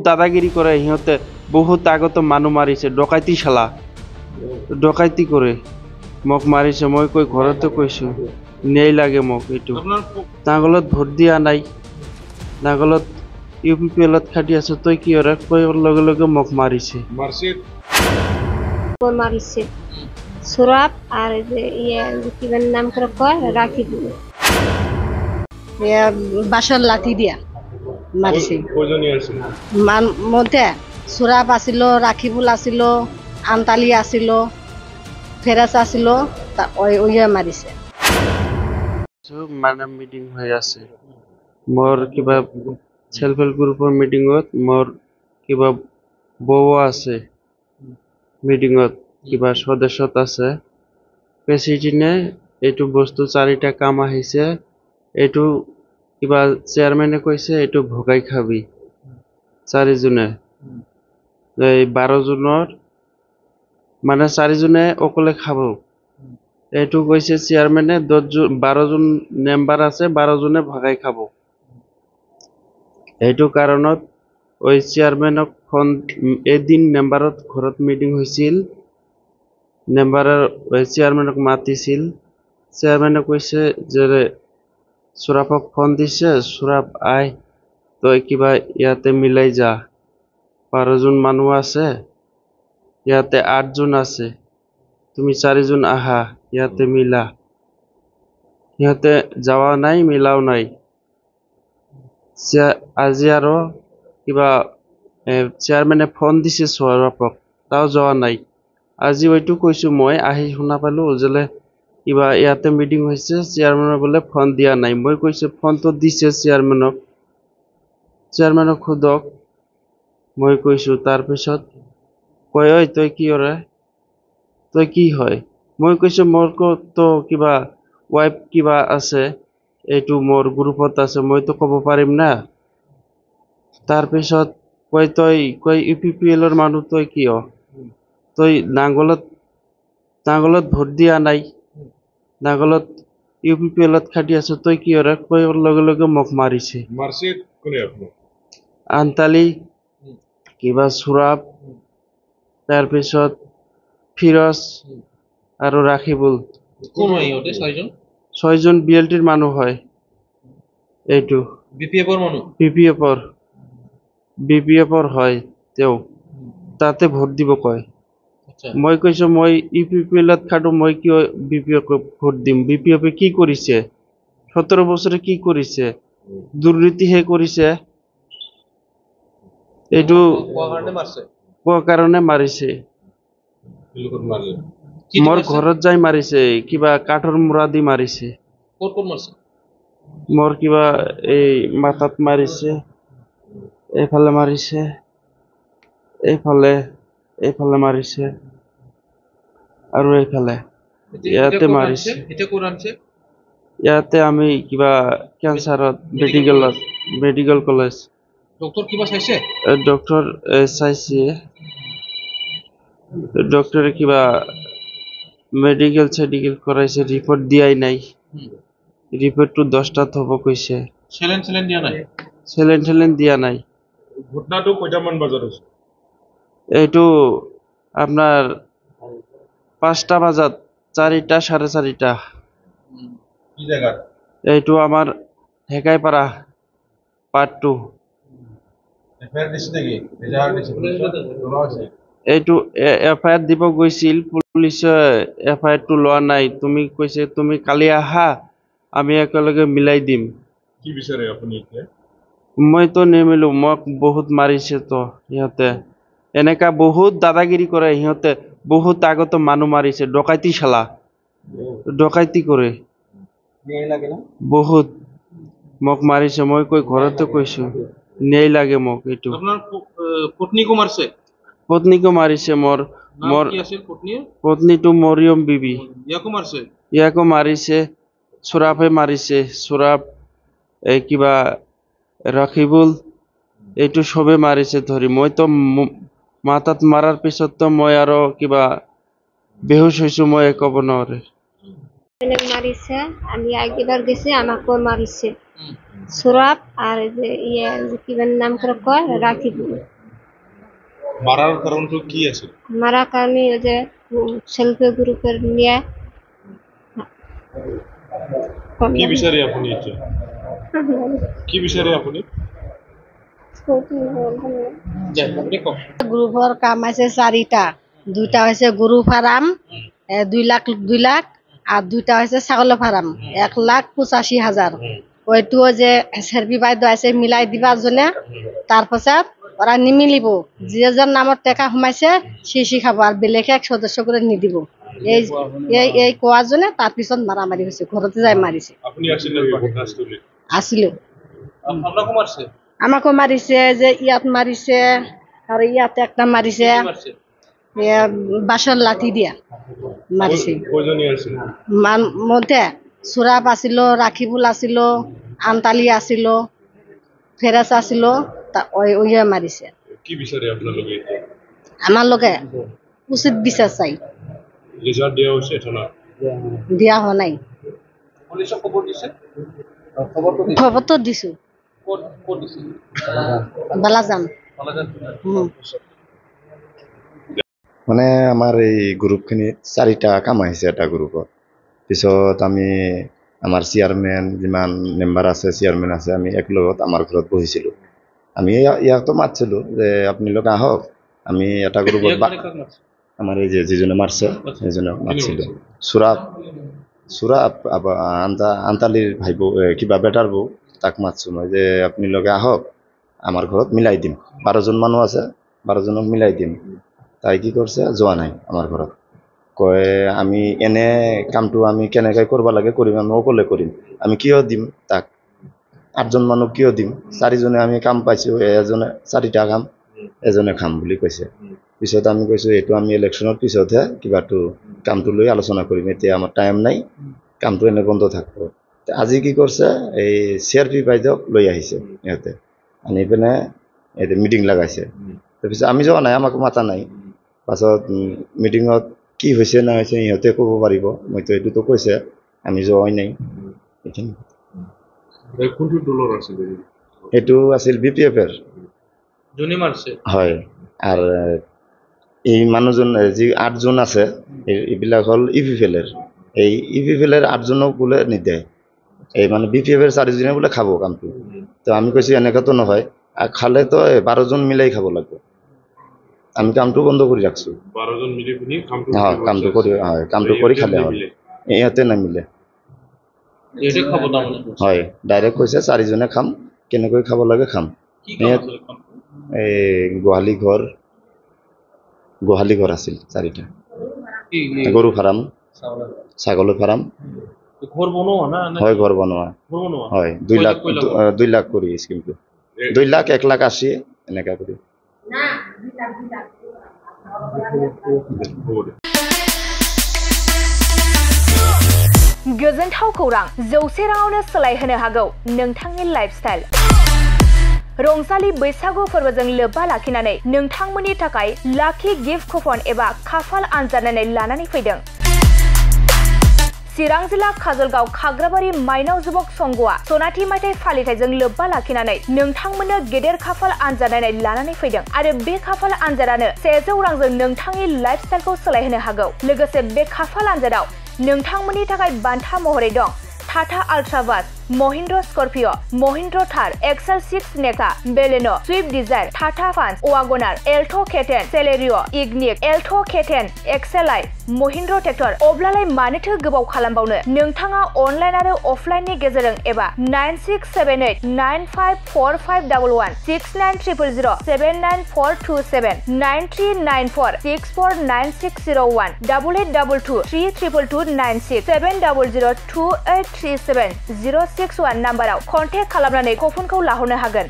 দাদাগিৰি কৰে সিহঁতে বহুত আগত মানুহ মাৰিছে ডকাইতি শালা ডকাইতি কৰে মোক মাৰিছে মই কৈ ঘৰতে কৈছো ন্যায় লাগে মোক এইটো নাগলত ভোট দিয়া নাই নাগলত ইউপিপিএলত খাটি আছো তই কি হৰে কৈ লগে লগে মোক মাৰিছে মারিছে সুরাব আর কি নাম করে কয় রাখি দিল বাসর লাঠি দিয়া মারিছে মধ্যে সুরাব আছিল রাখিবুল আছিল আন্তালি আছিল ফেরাস আছিল ওইয়া মারিছে মানে মিটিং হৈ আছে মোৰ কিবা সেলফ হেল্প গ্ৰুপৰ মিটিঙত মোৰ কিবা বউ আছে মিটিঙত কিবা সদস্যত আছে প্ৰেচিডেণ্টে এইটো বস্তু চাৰিটা কাম আহিছে এইটো কিবা চেয়াৰমেনে কৈছে এইটো ভগাই খাবি চাৰিজনে এই 12 জনৰ মানে চাৰিজনে অকলে খাব এইটো কৈছে চেয়াৰমেনে 12 জন মেম্বাৰ আছে 12 জনে ভগাই খাব এইটো কাৰণত ওই চেয়াৰমেনক ফোন এদিন মেম্বাৰত ঘৰত মিটিং হৈছিল মেম্বাৰৰ চেয়াৰমেনক মাতিছিল চেয়াৰমেনে কৈছে যে সুৰাপক ফোন দিছে সুৰাপ আই তই কিবা ইয়াতে মিলাই যা 12 জন মানুহ আছে ইয়াতে 8 জন আছে তুমি 4 জন আহা ইয়াতে মিলা সিহঁতে যাওয়া নাই মিলাও নাই আজি আৰু কিবা চেয়াৰমেনে ফোন দিছে সুৰাপক তাও যোৱা নাই আজি ওইটো কৈছো মই আহি শুনা পালো যে কিবা ইয়াতে মিটিং হৈছে চেয়াৰমেনে বলে ফোন দিয়া নাই মই কৈছো ফোনটো দিছে চেয়াৰমেনক খুদক মই কৈছো তাৰ পিছত কয় ঐ তই কি কৰে তই কি হয় মই কৈছো মোৰ তো কিবা ওয়াইফ কিবা আছে এইটো মোৰ গ্ৰুপত আছে মইতো ক'ব পাৰিম না তাৰ পিছত কয় তই কয় ইউপিপিএলৰ মানুহ তই কিয় তই নাঙ্গলত ভোট দিয়া নাই নাঙ্গলত ইউপিপিএলত খাটি আছো তই কি হৰে কৈ লগে লগে মোক মাৰিছে আন্তালি কিবা সুৰাব তাৰপিছত ফিৰজ আৰু ৰাখিবুল ছয়জন বিএলটিৰ মানুহ হয় এইটো বিপিএফৰ হয় তেওঁ তাতে ভোট দিব কয় মই কৈছো মই ইউপিপিএলত খাটো মই কিয় বিপিএফ ভোট দিম বিপিএফে কি কৰিছে 17 বছৰে কি কৰিছে দুৰ্নীতিহে কৰিছে এইটো কোৱা কাৰণে মাৰিছে মোৰ ঘৰত যাই মাৰিছে কিবা কাঠৰ মুৰা দি মাৰিছে মোৰ কিবা এই মাথাত মাৰিছে এইফালে মাৰিছে এইফালে মাৰিছে আৰু এইফালে ইয়াতে মাৰিছে ইয়াতে আমি কিবা কেঞ্চাৰত মেডিকেল কলেজ ডক্টৰ চাইছে ডক্টৰে কিবা মেডিকেল কৰাইছে ৰিপৰ্ট দিয়াই নাই ৰিপৰ্টটো 10টাত হ'ব কৈছে চেলেন দিয়া নাই ঘটনাটো কয়টামান বজাত হৈছে এইটো আপোনাৰ 5টা বজাত 4টা 4:30 কি জায়গা এইটো আমাৰ হেকাইপাৰা পাৰ্ট 2 এফআইআৰ দিছে নেকি এইটো এফআইআৰ দিব গৈছিল পুলিচে এফআইআৰটো লোৱা নাই তুমি কৈছে তুমি কালি আহা আমি একেলগে মিলাই দিম কি বিচাৰে আপুনি এতিয়া মইতো নেমিলো মোক বহুত মাৰিছে তো সিহঁতে এনেকা বহুত দাদাগিৰি কৰে সিহঁতে বহুত আগত মানুহ মাৰিছে ডকাইতি শালা ডকাইতি কৰে বহুত মোক মাৰিছে মই কৈ ঘৰতে কৈছো ন্যায় লাগে মোক এইটো আপোনাৰ পত্নীকো মাৰিছে মোৰ পত্নীটো মৰিয়ম বিবি ইয়াকো মাৰিছে সুৰাফে মাৰিছে সুৰাফ এই কিবা ৰাখিবুল এইটো সবে মাৰিছে ধৰি মইতো মাথাত মাৰাৰ পিছততো মই আৰু কিবা বেহুশ হৈছো মই ক'ব নোৱাৰে মারিছে আমি আগেবার গেছি আমাকেও মারিছে সুরাব আর এই যে কি নাম করে কয় রাকিবুল। মারার কারণটা কি আছে? মারা কারণে ওই যে সেলফি গ্রুপের নিয়ে কি বিষয়ে আপনি কি বিষয়ে আপনি গ্ৰুপৰ কাম আছে 4টা, 2টা হৈছে গৰু ফাৰ্ম 2 লাখ আৰ 2টা হৈছে ছাগলৰ ফাৰ্ম 1,85,000। ওইটো যে সার্বি বাইদেউ আছে মিলাই দিবার জন্য, তারপাছত ওরা নিমিলিব, যেজন নামত টাকা সোমাইছে সি খাব আর বেলেগে এক সদস্য করে নিদিব। এই এই এই কোয়ার জন্য তার পিছত মারামারি হয়েছে, ঘরতে যাই মারিছে। আসিল আমাকে মারিছে, যে ইয়াত মারিছে আর ইয়াতে একটা মারিছে, বাঁশের লাঠি দিয়া মারিছে। মধ্যে সুরাব আসিল, রাখিবুল আসিল, আন্তালি আসিল, ফেরাস আসিল, ওই মারিছে। কি বিষয়ে আপনার লগে আমার লগে উচিত বিচার চাই। রিজার্ভ দেওয়া হয়েছে এটা না দিয়া হওয়া নাই। পুলিশে খবর দিছে? খবর তো দিছো বালাজান। মানে আমার এই গ্রুপখিনি 4টা কাম আহিছে এটা গ্রুপত। পিছত আমি আমার চেয়ারম্যান যিমান মেম্বার আছে, চেয়ারম্যান আছে, আমি একলগত আমার ঘৰত বহিছিলো। আমি ইয়াকতো মাতিছিলো যে আপনি লোক আহক, আমি এটা গ্রুপত আমার এই যে যিজনে মারছে সেইজনে মাতিছিল। সুরাব আন্তালির ভাইব কিবা বেটার বউ, তাক মাতছো মই যে আপনি লগে আহক, আমার ঘৰত মিলাই দিম, 12 জন মানুহ আছে, 12 জনক মিলাই দিম। তাই কি করছে, যোৱা নাই আমাৰ ঘৰত। কয় আমি এনে কামটো আমি কেনেকে কৰবা লাগে কৰিম, আমি অকলে কৰিম, আমি কিয় দিম তাক, 8 জন মানুহ কিয় দিম, 4 জনে আমি কাম পাইছো, এজনে 4টা কাম এজনে খাম বুলি কৈছে। পিছত আমি কৈছো এইটো আমি ইলেকশনের পিছতহে কিবাটো কামটো লৈ আলোচনা কৰিম, এতিয়া আমাৰ টাইম নাই, কামটো এনে বন্ধ থাকব। আজি কি করছে, এই সিআরপি বাইদেউক লৈ আহিছে ইহঁতে, আনি পিনে মিটিং লাগাইছে। তাৰপিছত আমি যোৱা নাই, আমাক মাতা নাই। পাছত মিটিঙত কি হৈছে না হৈছে ইহঁতে ক'ব পাৰিব, মইতো এইটোতো কৈছে, আমি যোৱাই নাই। কোনটো দলৰ আছিল? এইটো আছিল BPF-এর। জনি মারছে? হয়। আর এই মানুহজন যি 8 জন আছে, এইবিলাক হল ইপিপিএল-এর। এই ইপিপিএল-এর 8 জনক বোলে নিদে, এই মানে BPF-এর 4 জনে বোলে খাব কামটো। তো আমি কৈছো এনেকা তো নহয়, খালে তো 12 জন মিলাই খাব লাগবে। আমি কামটো বন্ধ কৰি ৰাখছো। 12 জন মিলি পিনি কামটো কৰি খালে হয়, ইহঁতে নামিলে। এতে খাব দাম হয়, ডাইরেক্ট কৈছে 4 জনে খাম, কেনেকৈ খাব লাগে খাম। এই গোহালি ঘর আছিল 4টা, গরু ফার্ম, ছাগলের ফার্ম। ঘর বনোয়া না? হয়, ঘর বনোয়া হয়। 2 লাখ করি স্কিমটো, 2 লাখ 1,80,000 এনেকা করি। गोजोनथाव खौरां, 100 राङावनो सोलायहोनो हागौ नोंथांनि लाइफस्टाइल। रंजालि बैसागु फोरबोजों लोब्बा लाखिनानै नोंथांमोननि थाखाय लाखि गिफ्ट कुपन एबा खाफाल आनजादनानै लानानै फैदों। चिरां जिल्ला काजलगाव खाग्राबारि माइनाव जुबक संघआ सनाथि मायथाइ फालिथायजों लोब्बा लाखिनानै नोंथांमोननो गेदेर खाफाल आनजादनानै लानानै फैदों आरो बे खाफाल आनजादानो 100 रांजों नोंथांनि लाइफस्टाइलखौ सोलायहोनो हागौ। लोगोसे बे खाफाल आनजादाव नोंथांमोननि थाखाय बान्था महरै दं Tata Ultra bus, Mahindra Scorpio, Mahindra Thar, XL 6 Nexa, Baleno, Swift Dzire, Tata Punch, WagonR, Alto K ten, Celerio, Ignis, Alto K ten, एक्सेल-आइ, महिन्द्र ट्रेक्टर। अब्लालाय मानोथो गोबाव खालामबावनो, नोंथाङा अनलाइन आरो अफलाइननि गेजेरजों एबा 9678954511 6900 79427 9394649601 8822 322296 7002837 061 नाम्बाराव कन्टेक्ट खालामनानै कुपनखौ लाहरनो हागोन।